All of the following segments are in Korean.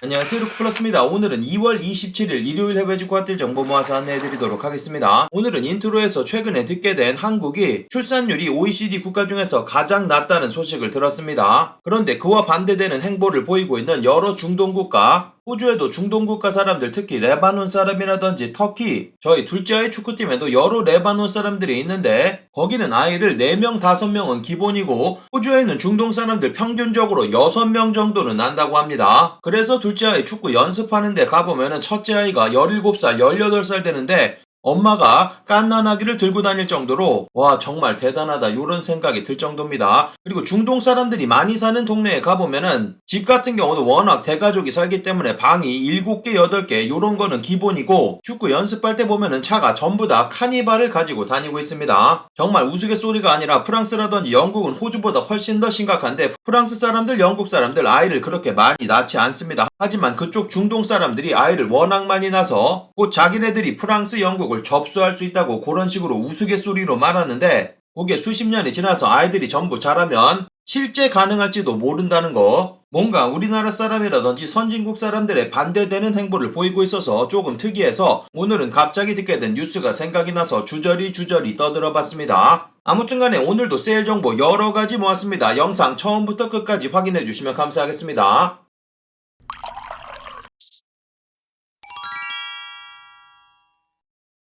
안녕하세요, 루크플러스입니다. 오늘은 2월 27일 일요일 해외 주가들 정보 모아서 안내해드리도록 하겠습니다. 오늘은 인트로에서 최근에 듣게 된 한국이 출산율이 OECD 국가 중에서 가장 낮다는 소식을 들었습니다. 그런데 그와 반대되는 행보를 보이고 있는 여러 중동 국가, 호주에도 중동 국가 사람들, 특히 레바논 사람이라든지 터키, 저희 둘째 아이 축구팀에도 여러 레바논 사람들이 있는데 거기는 아이를 4명, 5명은 기본이고 호주에는 중동 사람들 평균적으로 6명 정도는 난다고 합니다. 그래서 둘째 아이 축구 연습하는데 가보면은 첫째 아이가 17살, 18살 되는데 엄마가 갓난아기를 들고 다닐 정도로 와 정말 대단하다 요런 생각이 들 정도입니다. 그리고 중동 사람들이 많이 사는 동네에 가보면은 집 같은 경우도 워낙 대가족이 살기 때문에 방이 7개, 8개 요런 거는 기본이고 축구 연습할 때 보면은 차가 전부 다 카니발을 가지고 다니고 있습니다. 정말 우스갯소리가 아니라 프랑스라든지 영국은 호주보다 훨씬 더 심각한데 프랑스 사람들, 영국 사람들 아이를 그렇게 많이 낳지 않습니다. 하지만 그쪽 중동 사람들이 아이를 워낙 많이 낳아서 곧 자기네들이 프랑스, 영국을 접수할 수 있다고 그런 식으로 우스갯소리로 말하는데 그게 수십 년이 지나서 아이들이 전부 자라면 실제 가능할지도 모른다는 거. 뭔가 우리나라 사람이라든지 선진국 사람들의 반대되는 행보를 보이고 있어서 조금 특이해서 오늘은 갑자기 듣게 된 뉴스가 생각이 나서 주저리 떠들어 봤습니다. 아무튼 간에 오늘도 세일 정보 여러 가지 모았습니다. 영상 처음부터 끝까지 확인해 주시면 감사하겠습니다.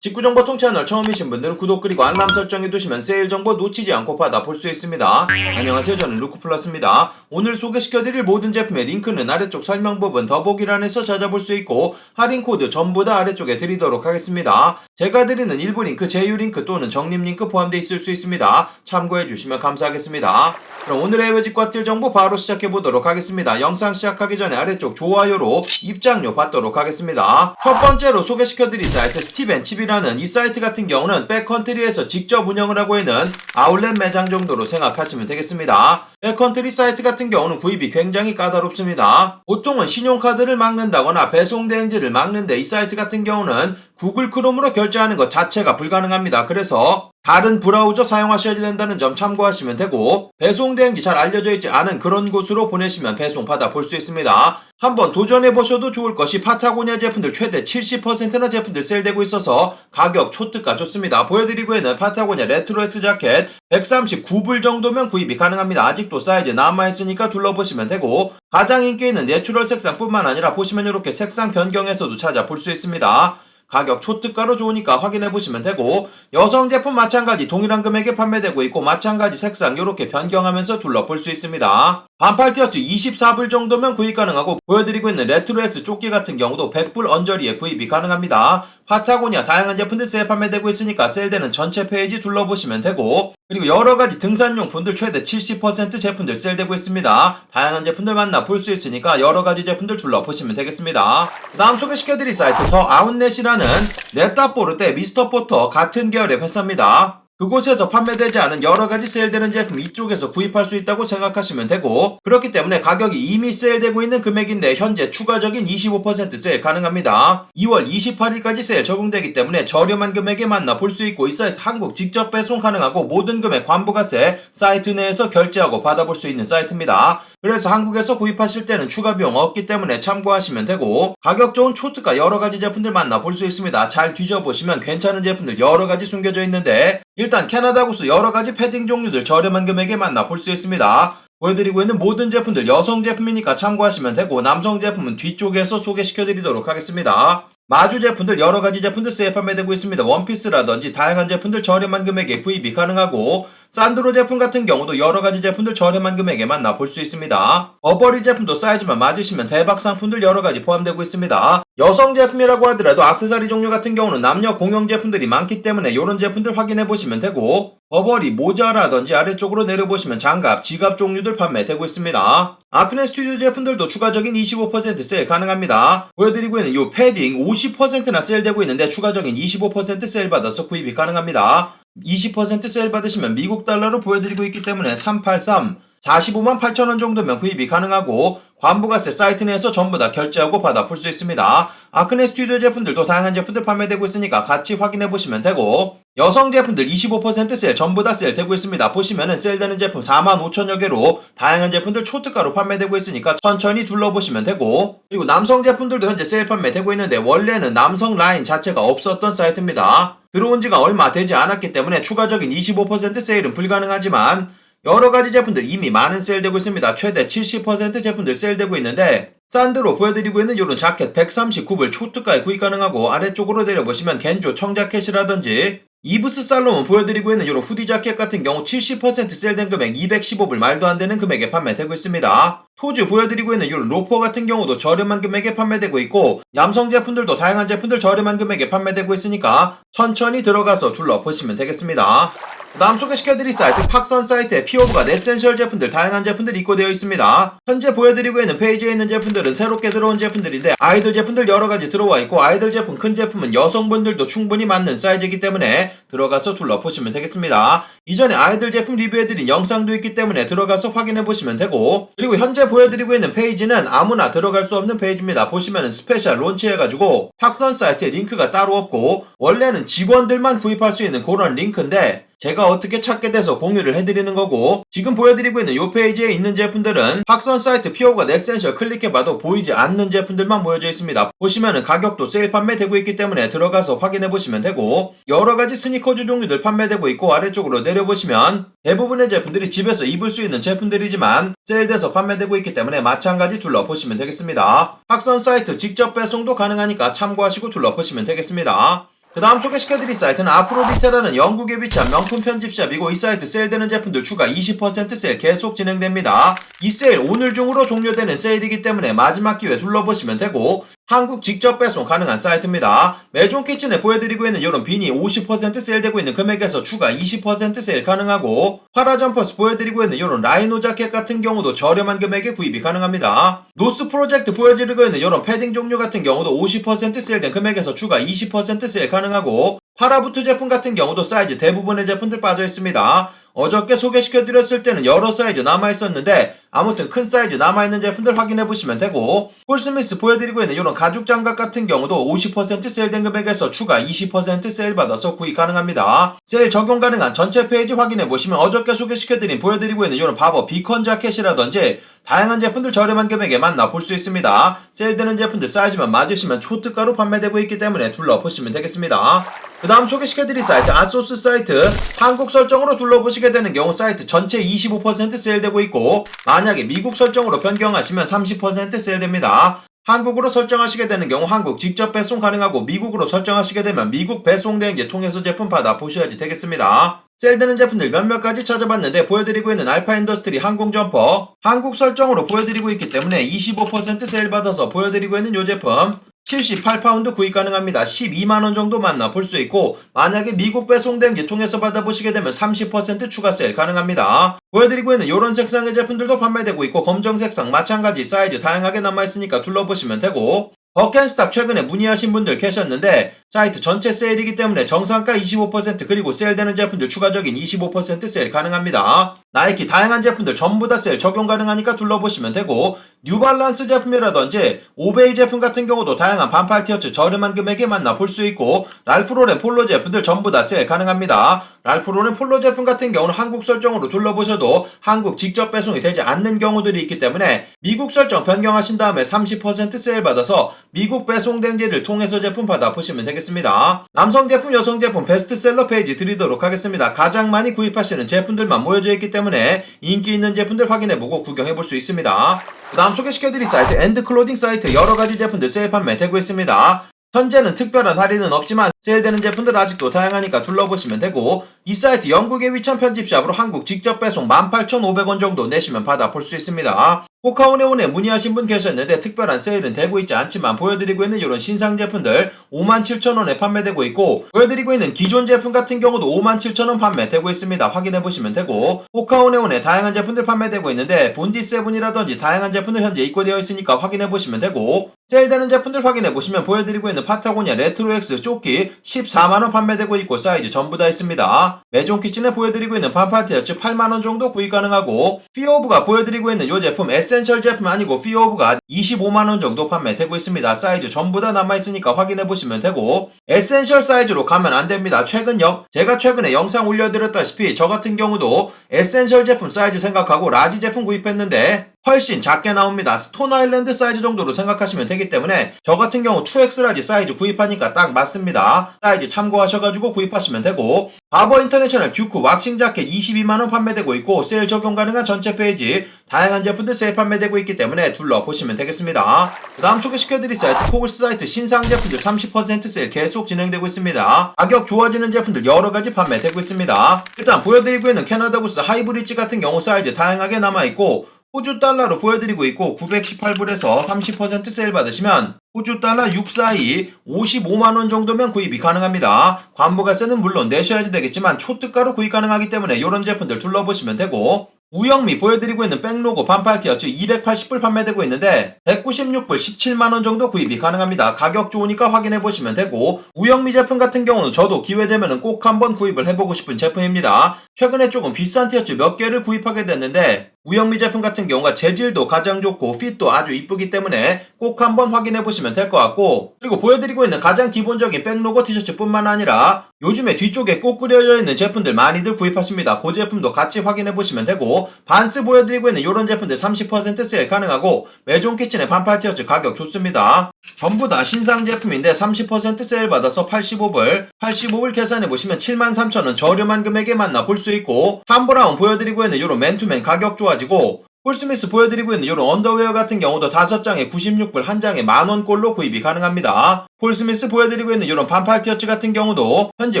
직구정보통 채널 처음이신 분들은 구독 그리고 알람 설정해두시면 세일 정보 놓치지 않고 받아볼 수 있습니다. 안녕하세요, 저는 루크플러스입니다. 오늘 소개시켜드릴 모든 제품의 링크는 아래쪽 설명부분 더보기란에서 찾아볼 수 있고 할인코드 전부 다 아래쪽에 드리도록 하겠습니다. 제가 드리는 일부 링크, 제휴 링크 또는 적립 링크 포함되어 있을 수 있습니다. 참고해주시면 감사하겠습니다. 그럼 오늘의 해외 직구तील 정보 바로 시작해보도록 하겠습니다. 영상 시작하기 전에 아래쪽 좋아요로 입장료 받도록 하겠습니다. 첫 번째로 소개시켜드릴 사이트 스티브앤칩이라는 이 사이트 같은 경우는 백컨트리에서 직접 운영을 하고 있는 아울렛 매장 정도로 생각하시면 되겠습니다. 백컨트리 사이트 같은 경우는 구입이 굉장히 까다롭습니다. 보통은 신용카드를 막는다거나 배송대행지를 막는데 이 사이트 같은 경우는 구글 크롬으로 결제하는 것 자체가 불가능합니다. 그래서 다른 브라우저 사용하셔야 된다는 점 참고하시면 되고 배송대행지 잘 알려져 있지 않은 그런 곳으로 보내시면 배송 받아 볼 수 있습니다. 한번 도전해보셔도 좋을 것이 파타고니아 제품들 최대 70%나 제품들 세일되고 있어서 가격 초특가 좋습니다. 보여드리고 있는 파타고니아 레트로 X 자켓 139불 정도면 구입이 가능합니다. 아직도 사이즈 남아있으니까 둘러보시면 되고 가장 인기 있는 내추럴 색상 뿐만 아니라 보시면 이렇게 색상 변경해서도 찾아볼 수 있습니다. 가격 초특가로 좋으니까 확인해보시면 되고 여성 제품 마찬가지 동일한 금액에 판매되고 있고 마찬가지 색상 이렇게 변경하면서 둘러볼 수 있습니다. 반팔 티셔츠 24불 정도면 구입 가능하고 보여드리고 있는 레트로 X 조끼 같은 경우도 100불 언저리에 구입이 가능합니다. 파타고니아 다양한 제품들 세일 판매되고 있으니까 세일되는 전체 페이지 둘러보시면 되고 그리고 여러가지 등산용품들 최대 70% 제품들 세일되고 있습니다. 다양한 제품들 만나볼 수 있으니까 여러가지 제품들 둘러보시면 되겠습니다. 그 다음 소개시켜드릴 사이트 더 아웃렛이라는 넷다포르테 미스터포터 같은 계열의 회사입니다. 그곳에서 판매되지 않은 여러가지 세일되는 제품 이쪽에서 구입할 수 있다고 생각하시면 되고 그렇기 때문에 가격이 이미 세일되고 있는 금액인데 현재 추가적인 25% 세일 가능합니다. 2월 28일까지 세일 적용되기 때문에 저렴한 금액에 만나볼 수 있고 이 사이트 한국 직접 배송 가능하고 모든 금액 관부가세 사이트 내에서 결제하고 받아볼 수 있는 사이트입니다. 그래서 한국에서 구입하실 때는 추가 비용 없기 때문에 참고하시면 되고 가격 좋은 초특가 여러가지 제품들 만나볼 수 있습니다. 잘 뒤져보시면 괜찮은 제품들 여러가지 숨겨져 있는데 일단 캐나다 구스 여러가지 패딩 종류들 저렴한 금액에 만나볼 수 있습니다. 보여드리고 있는 모든 제품들 여성 제품이니까 참고하시면 되고 남성 제품은 뒤쪽에서 소개시켜드리도록 하겠습니다. 마주 제품들 여러가지 제품들 세일 판매되고 있습니다. 원피스라든지 다양한 제품들 저렴한 금액에 구입이 가능하고 산드로 제품 같은 경우도 여러가지 제품들 저렴한 금액에 만나볼 수 있습니다. 버버리 제품도 사이즈만 맞으시면 대박 상품들 여러가지 포함되고 있습니다. 여성 제품이라고 하더라도 액세서리 종류 같은 경우는 남녀 공용 제품들이 많기 때문에 이런 제품들 확인해보시면 되고 버버리 모자라든지 아래쪽으로 내려보시면 장갑, 지갑 종류들 판매되고 있습니다. 아크네 스튜디오 제품들도 추가적인 25% 세일 가능합니다. 보여드리고 있는 이 패딩 50%나 세일되고 있는데 추가적인 25% 세일 받아서 구입이 가능합니다. 20% 세일 받으시면 미국 달러로 보여드리고 있기 때문에 383 45만 8천원 정도면 구입이 가능하고 관부가세 사이트 내에서 전부 다 결제하고 받아볼 수 있습니다. 아크네 스튜디오 제품들도 다양한 제품들 판매되고 있으니까 같이 확인해 보시면 되고 여성 제품들 25% 세일 전부 다 세일 되고 있습니다. 보시면은 세일되는 제품 45,000여 개로 다양한 제품들 초특가로 판매되고 있으니까 천천히 둘러보시면 되고, 그리고 남성 제품들도 현재 세일 판매되고 있는데 원래는 남성 라인 자체가 없었던 사이트입니다. 들어온 지가 얼마 되지 않았기 때문에 추가적인 25% 세일은 불가능하지만 여러가지 제품들 이미 많은 세일되고 있습니다. 최대 70% 제품들 세일되고 있는데 산드로 보여드리고 있는 이런 자켓 139불 초특가에 구입 가능하고, 아래쪽으로 내려보시면 겐조 청자켓이라든지 이브스 살로몬 보여드리고 있는 이런 후디 자켓 같은 경우 70% 세일된 금액 215불 말도 안 되는 금액에 판매되고 있습니다. 토즈 보여드리고 있는 이런 로퍼 같은 경우도 저렴한 금액에 판매되고 있고, 남성 제품들도 다양한 제품들 저렴한 금액에 판매되고 있으니까 천천히 들어가서 둘러보시면 되겠습니다. 다음 소개시켜드릴 사이트 팍선 사이트에 피오브가 에센셜 제품들 다양한 제품들이 입고되어 있습니다. 현재 보여드리고 있는 페이지에 있는 제품들은 새롭게 들어온 제품들인데 아이들 제품들 여러가지 들어와 있고, 아이들 제품 큰 제품은 여성분들도 충분히 맞는 사이즈이기 때문에 들어가서 둘러보시면 되겠습니다. 이전에 아이들 제품 리뷰해드린 영상도 있기 때문에 들어가서 확인해보시면 되고, 그리고 현재 보여드리고 있는 페이지는 아무나 들어갈 수 없는 페이지입니다. 보시면은 스페셜 론치해가지고 팍선 사이트에 링크가 따로 없고 원래는 직원들만 구입할 수 있는 그런 링크인데 제가 어떻게 찾게 돼서 공유를 해드리는 거고, 지금 보여드리고 있는 이 페이지에 있는 제품들은 팍선 사이트 피오브가 에센셜 클릭해봐도 보이지 않는 제품들만 모여져 있습니다. 보시면은 가격도 세일 판매되고 있기 때문에 들어가서 확인해보시면 되고, 여러가지 스니커즈 종류들 판매되고 있고, 아래쪽으로 내려보시면 대부분의 제품들이 집에서 입을 수 있는 제품들이지만 세일돼서 판매되고 있기 때문에 마찬가지 둘러보시면 되겠습니다. 팍선 사이트 직접 배송도 가능하니까 참고하시고 둘러보시면 되겠습니다. 그 다음 소개시켜드릴 사이트는 아프로디테라는 영국에 위치한 명품 편집샵이고, 이 사이트 세일되는 제품들 추가 20% 세일 계속 진행됩니다. 이 세일 오늘 중으로 종료되는 세일이기 때문에 마지막 기회 둘러보시면 되고, 한국 직접 배송 가능한 사이트입니다. 메종 키친에 보여드리고 있는 이런 비니 50% 세일되고 있는 금액에서 추가 20% 세일 가능하고, 파라 점퍼스 보여드리고 있는 이런 라이노 자켓 같은 경우도 저렴한 금액에 구입이 가능합니다. 노스 프로젝트 보여드리고 있는 이런 패딩 종류 같은 경우도 50% 세일된 금액에서 추가 20% 세일 가능하고, 파라부트 제품 같은 경우도 사이즈 대부분의 제품들 빠져 있습니다. 어저께 소개시켜드렸을 때는 여러 사이즈 남아있었는데 아무튼 큰 사이즈 남아있는 제품들 확인해보시면 되고, 폴스미스 보여드리고 있는 이런 가죽 장갑 같은 경우도 50% 세일된 금액에서 추가 20% 세일 받아서 구입 가능합니다. 세일 적용 가능한 전체 페이지 확인해보시면 어저께 소개시켜드린 보여드리고 있는 이런 바버 비컨 자켓이라든지 다양한 제품들 저렴한 금액에 만나볼 수 있습니다. 세일되는 제품들 사이즈만 맞으시면 초특가로 판매되고 있기 때문에 둘러보시면 되겠습니다. 그 다음 소개시켜드릴 사이트 아소스 사이트, 한국 설정으로 둘러보시게 되는 경우 사이트 전체 25% 세일되고 있고, 만약에 미국 설정으로 변경하시면 30% 세일됩니다. 한국으로 설정하시게 되는 경우 한국 직접 배송 가능하고, 미국으로 설정하시게 되면 미국 배송 대행지 통해서 제품 받아보셔야지 되겠습니다. 세일되는 제품들 몇몇 가지 찾아봤는데 보여드리고 있는 알파 인더스트리 항공 점퍼 한국 설정으로 보여드리고 있기 때문에 25% 세일 받아서 보여드리고 있는 이 제품 78파운드 구입 가능합니다. 12만원 정도 만나볼 수 있고, 만약에 미국 배송 대행지 통해서 받아보시게 되면 30% 추가 세일 가능합니다. 보여드리고 있는 이런 색상의 제품들도 판매되고 있고, 검정 색상 마찬가지 사이즈 다양하게 남아있으니까 둘러보시면 되고, 버켄스탑 최근에 문의하신 분들 계셨는데 사이트 전체 세일이기 때문에 정상가 25% 그리고 세일되는 제품들 추가적인 25% 세일 가능합니다. 나이키 다양한 제품들 전부 다 세일 적용 가능하니까 둘러보시면 되고, 뉴발란스 제품이라든지 오베이 제품 같은 경우도 다양한 반팔 티셔츠 저렴한 금액에 만나볼 수 있고, 랄프로렌 폴로 제품들 전부 다 세일 가능합니다. 랄프로렌 폴로 제품 같은 경우는 한국 설정으로 둘러보셔도 한국 직접 배송이 되지 않는 경우들이 있기 때문에 미국 설정 변경하신 다음에 30% 세일 받아서 미국 배송 대행지를 통해서 제품 받아보시면 되겠습니다. 남성 제품, 여성 제품 베스트셀러 페이지 드리도록 하겠습니다. 가장 많이 구입하시는 제품들만 모여져 있기 때문에 인기 있는 제품들 확인해보고 구경해볼 수 있습니다. 그 다음 소개시켜드릴 사이트 엔드클로딩 사이트 여러가지 제품들 세일 판매되고 있습니다. 현재는 특별한 할인은 없지만 세일되는 제품들 아직도 다양하니까 둘러보시면 되고, 이 사이트 영국에 위치한 편집샵으로 한국 직접 배송 18,500원 정도 내시면 받아볼 수 있습니다. 호카오네온에 문의하신 분 계셨는데 특별한 세일은 되고 있지 않지만 보여드리고 있는 이런 신상 제품들 57,000원에 판매되고 있고, 보여드리고 있는 기존 제품 같은 경우도 57,000원 판매되고 있습니다. 확인해보시면 되고, 호카오네온에 다양한 제품들 판매되고 있는데 본디7이라든지 다양한 제품들 현재 입고되어 있으니까 확인해보시면 되고, 세일되는 제품들 확인해보시면 보여드리고 있는 파타고니아 레트로엑스 조끼 14만원 판매되고 있고 사이즈 전부 다 있습니다. 매종 키친에 보여드리고 있는 반팔 티셔츠 8만원 정도 구입 가능하고, 피오브가 보여드리고 있는 이 제품 에센셜 제품 아니고 피오브가 25만원 정도 판매되고 있습니다. 사이즈 전부 다 남아있으니까 확인해보시면 되고, 에센셜 사이즈로 가면 안됩니다. 제가 최근에 영상 올려드렸다시피 저 같은 경우도 에센셜 제품 사이즈 생각하고 라지 제품 구입했는데 훨씬 작게 나옵니다. 스톤 아일랜드 사이즈 정도로 생각하시면 되기 때문에 저 같은 경우 2X 라지 사이즈 구입하니까 딱 맞습니다. 사이즈 참고하셔가지고 구입하시면 되고, 바버 인터내셔널 듀크 왁싱 자켓 22만원 판매되고 있고, 세일 적용 가능한 전체 페이지 다양한 제품들 세일 판매되고 있기 때문에 둘러보시면 되겠습니다. 그 다음 소개시켜드릴 사이트 포글스 사이트 신상 제품들 30% 세일 계속 진행되고 있습니다. 가격 좋아지는 제품들 여러가지 판매되고 있습니다. 일단 보여드리고 있는 캐나다 구스 하이브리지 같은 경우 사이즈 다양하게 남아있고, 호주 달러로 보여드리고 있고 918불에서 30% 세일 받으시면 호주 달러 642 55만원 정도면 구입이 가능합니다. 관부가세는 물론 내셔야지 되겠지만 초특가로 구입 가능하기 때문에 이런 제품들 둘러보시면 되고, 우영미 보여드리고 있는 백로고 반팔 티셔츠 280불 판매되고 있는데 196불 17만원 정도 구입이 가능합니다. 가격 좋으니까 확인해보시면 되고, 우영미 제품 같은 경우는 저도 기회되면 꼭 한번 구입을 해보고 싶은 제품입니다. 최근에 조금 비싼 티셔츠 몇 개를 구입하게 됐는데 우영미 제품 같은 경우가 재질도 가장 좋고 핏도 아주 이쁘기 때문에 꼭 한번 확인해보시면 될 것 같고, 그리고 보여드리고 있는 가장 기본적인 백로고 티셔츠 뿐만 아니라 요즘에 뒤쪽에 꼭 그려져 있는 제품들 많이들 구입하십니다. 그 제품도 같이 확인해보시면 되고, 반스 보여드리고 있는 이런 제품들 30% 세일 가능하고, 매종 키친의 반팔 티셔츠 가격 좋습니다. 전부 다 신상 제품인데 30% 세일 받아서 85불 계산해보시면 73,000원 저렴한 금액에 만나볼 수 있고, 탐브라운 보여드리고 있는 이런 맨투맨 가격 좋아지고, 폴스미스 보여드리고 있는 이런 언더웨어 같은 경우도 5장에 96불, 1장에 만원꼴로 구입이 가능합니다. 폴스미스 보여드리고 있는 이런 반팔 티셔츠 같은 경우도 현재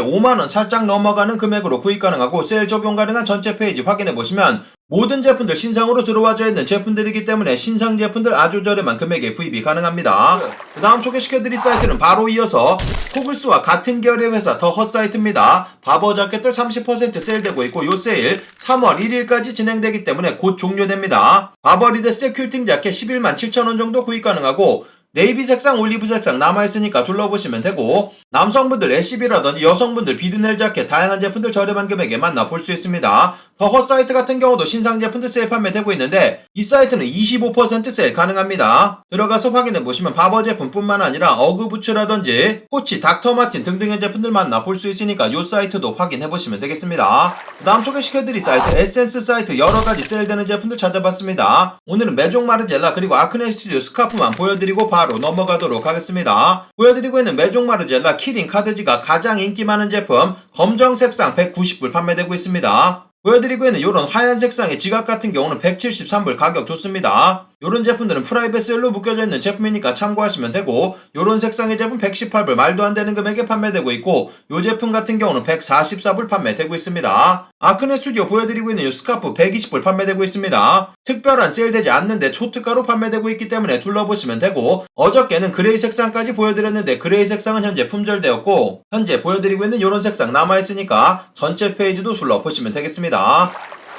5만원 살짝 넘어가는 금액으로 구입 가능하고, 세일 적용 가능한 전체 페이지 확인해보시면 모든 제품들 신상으로 들어와져 있는 제품들이기 때문에 신상 제품들 아주 저렴한 금액에 구입이 가능합니다. 그 다음 소개시켜드릴 사이트는 바로 이어서 포글스와 같은 계열의 회사 더 헛사이트입니다. 바버 자켓들 30% 세일되고 있고, 요 세일 3월 1일까지 진행되기 때문에 곧 종료됩니다. 바버 리데스 퀼팅 자켓 11만 7천원 정도 구입 가능하고, 네이비 색상, 올리브 색상 남아있으니까 둘러보시면 되고, 남성분들 애쉬비라든지 여성분들 비드넬 자켓 다양한 제품들 저렴한 금액에 만나볼 수 있습니다. 더 헛사이트 같은 경우도 신상 제품들 세일 판매되고 있는데 이 사이트는 25% 세일 가능합니다. 들어가서 확인해보시면 바버 제품뿐만 아니라 어그부츠라든지 코치, 닥터마틴 등등의 제품들 만나볼 수 있으니까 이 사이트도 확인해보시면 되겠습니다. 그 다음 소개시켜드릴 사이트 에센스 사이트 여러가지 세일되는 제품들 찾아봤습니다. 오늘은 메종 마르젤라 그리고 아크네 스튜디오 스카프만 보여드리고 바로 넘어가도록 하겠습니다. 보여드리고 있는 메종 마르젤라 키링 카드지가 가장 인기 많은 제품 검정 색상 190불 판매되고 있습니다. 보여드리고 있는 이런 하얀 색상의 지갑 같은 경우는 173불 가격 좋습니다. 이런 제품들은 프라이빗 셀로 묶여져 있는 제품이니까 참고하시면 되고, 이런 색상의 제품 118불 말도 안 되는 금액에 판매되고 있고, 이 제품 같은 경우는 144불 판매되고 있습니다. 아크네 스튜디오 보여드리고 있는 이 스카프 120불 판매되고 있습니다. 특별한 세일되지 않는데 초특가로 판매되고 있기 때문에 둘러보시면 되고, 어저께는 그레이 색상까지 보여드렸는데 그레이 색상은 현재 품절되었고, 현재 보여드리고 있는 이런 색상 남아있으니까 전체 페이지도 둘러보시면 되겠습니다.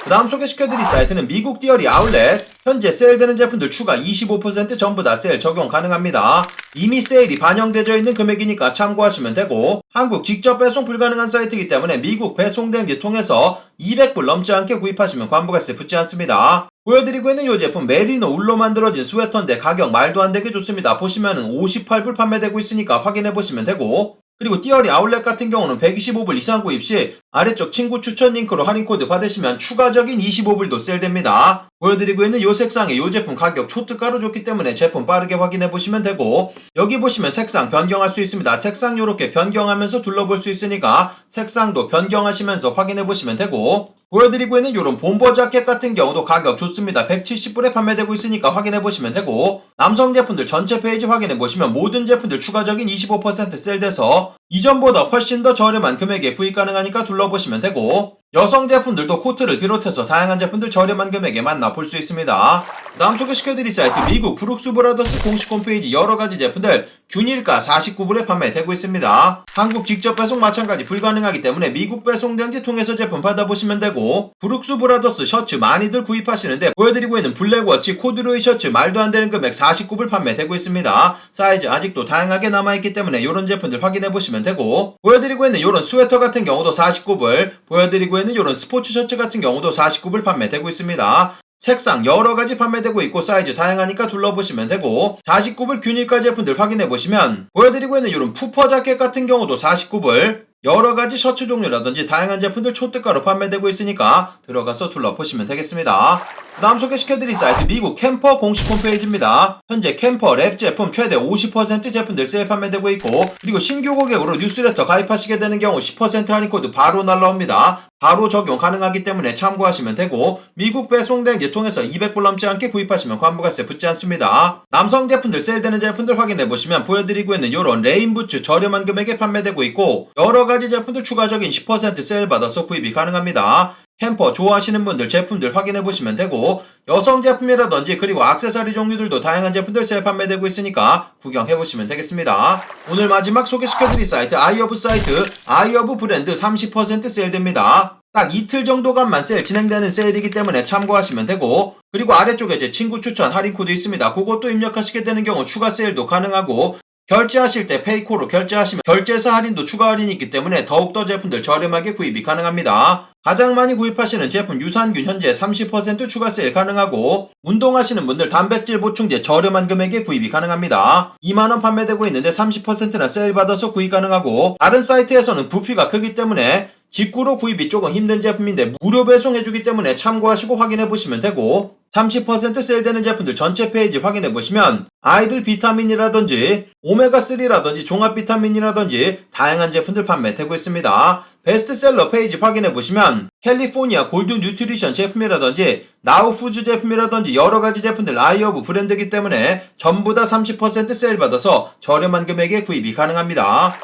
그 다음 소개시켜드릴 사이트는 미국 디어리 아울렛. 현재 세일되는 제품들 추가 25% 전부 다 세일 적용 가능합니다. 이미 세일이 반영되어 있는 금액이니까 참고하시면 되고, 한국 직접 배송 불가능한 사이트이기 때문에 미국 배송 대행지 통해서 200불 넘지 않게 구입하시면 관부가세 붙지 않습니다. 보여드리고 있는 이 제품 메리노 울로 만들어진 스웨터인데 가격 말도 안 되게 좋습니다. 보시면은 58불 판매되고 있으니까 확인해보시면 되고, 그리고 띠어리 아울렛 같은 경우는 125불 이상 구입 시 아래쪽 친구 추천 링크로 할인 코드 받으시면 추가적인 25불도 세일됩니다. 보여드리고 있는 이 색상의 이 제품 가격 초특가로 좋기 때문에 제품 빠르게 확인해 보시면 되고, 여기 보시면 색상 변경할 수 있습니다. 색상 요렇게 변경하면서 둘러볼 수 있으니까 색상도 변경하시면서 확인해 보시면 되고, 보여드리고 있는 이런 bomber 자켓 같은 경우도 가격 좋습니다. 170불에 판매되고 있으니까 확인해 보시면 되고, 남성 제품들 전체 페이지 확인해 보시면 모든 제품들 추가적인 25% 세일돼서 이전보다 훨씬 더 저렴한 금액에 구입 가능하니까 둘러보시면 되고, 여성 제품들도 코트를 비롯해서 다양한 제품들 저렴한 금액에 만나볼 수 있습니다. 다음 소개시켜드릴 사이트 미국 브룩스 브라더스 공식 홈페이지 여러가지 제품들 균일가 49불에 판매되고 있습니다. 한국 직접 배송 마찬가지 불가능하기 때문에 미국 배송 대행지 통해서 제품 받아보시면 되고, 브룩스 브라더스 셔츠 많이들 구입하시는데 보여드리고 있는 블랙워치 코듀로이 셔츠 말도 안 되는 금액 49불 판매되고 있습니다. 사이즈 아직도 다양하게 남아있기 때문에 이런 제품들 확인해보시면 되고, 보여드리고 있는 이런 스웨터 같은 경우도 49불, 보여드리고 있는 이런 스포츠 셔츠 같은 경우도 49불 판매되고 있습니다. 색상 여러가지 판매되고 있고 사이즈 다양하니까 둘러보시면 되고, 49불 균일가 제품들 확인해보시면 보여드리고 있는 이런 푸퍼 자켓 같은 경우도 49불, 여러가지 셔츠 종류라든지 다양한 제품들 초특가로 판매되고 있으니까 들어가서 둘러보시면 되겠습니다. 다음 소개시켜드릴 사이트 미국 캠퍼 공식 홈페이지입니다. 현재 캠퍼 랩 제품 최대 50% 제품들 세일 판매되고 있고, 그리고 신규 고객으로 뉴스레터 가입하시게 되는 경우 10% 할인 코드 바로 날라옵니다. 바로 적용 가능하기 때문에 참고하시면 되고, 미국 배송 대행지 통해서 200불 넘지 않게 구입하시면 관부가세 붙지 않습니다. 남성 제품들 세일되는 제품들 확인해보시면 보여드리고 있는 이런 레인부츠 저렴한 금액에 판매되고 있고, 여러가지 제품들 추가적인 10% 세일 받아서 구입이 가능합니다. 캠퍼 좋아하시는 분들 제품들 확인해보시면 되고, 여성 제품이라든지 그리고 액세서리 종류들도 다양한 제품들 세일 판매되고 있으니까 구경해보시면 되겠습니다. 오늘 마지막 소개시켜드릴 사이트 아이어브 사이트 아이어브 브랜드 30% 세일됩니다. 딱 이틀 정도간만 세일 진행되는 세일이기 때문에 참고하시면 되고, 그리고 아래쪽에 제 친구 추천 할인 코드 있습니다. 그것도 입력하시게 되는 경우 추가 세일도 가능하고, 결제하실 때 페이코로 결제하시면 결제사 할인도 추가 할인이 있기 때문에 더욱더 제품들 저렴하게 구입이 가능합니다. 가장 많이 구입하시는 제품 유산균 현재 30% 추가 세일 가능하고, 운동하시는 분들 단백질 보충제 저렴한 금액에 구입이 가능합니다. 2만원 판매되고 있는데 30%나 세일 받아서 구입 가능하고, 다른 사이트에서는 부피가 크기 때문에 직구로 구입이 조금 힘든 제품인데 무료 배송해주기 때문에 참고하시고 확인해보시면 되고, 30% 세일되는 제품들 전체 페이지 확인해보시면 아이들 비타민이라든지 오메가3라든지 종합 비타민이라든지 다양한 제품들 판매되고 있습니다. 베스트셀러 페이지 확인해보시면 캘리포니아 골드 뉴트리션 제품이라든지 나우푸즈 제품이라든지 여러가지 제품들 아이어브 브랜드이기 때문에 전부 다 30% 세일 받아서 저렴한 금액에 구입이 가능합니다.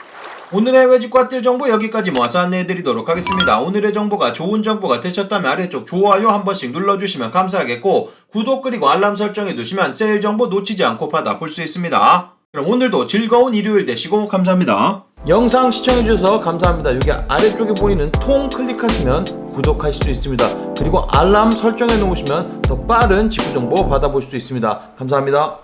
오늘의 외직과 뜰 정보 여기까지 모아서 안내해드리도록 하겠습니다. 오늘의 정보가 좋은 정보가 되셨다면 아래쪽 좋아요 한 번씩 눌러주시면 감사하겠고, 구독 그리고 알람 설정해두시면 세일 정보 놓치지 않고 받아볼 수 있습니다. 그럼 오늘도 즐거운 일요일 되시고 감사합니다. 영상 시청해주셔서 감사합니다. 여기 아래쪽에 보이는 통 클릭하시면 구독하실 수 있습니다. 그리고 알람 설정해 놓으시면 더 빠른 직구 정보 받아볼 수 있습니다. 감사합니다.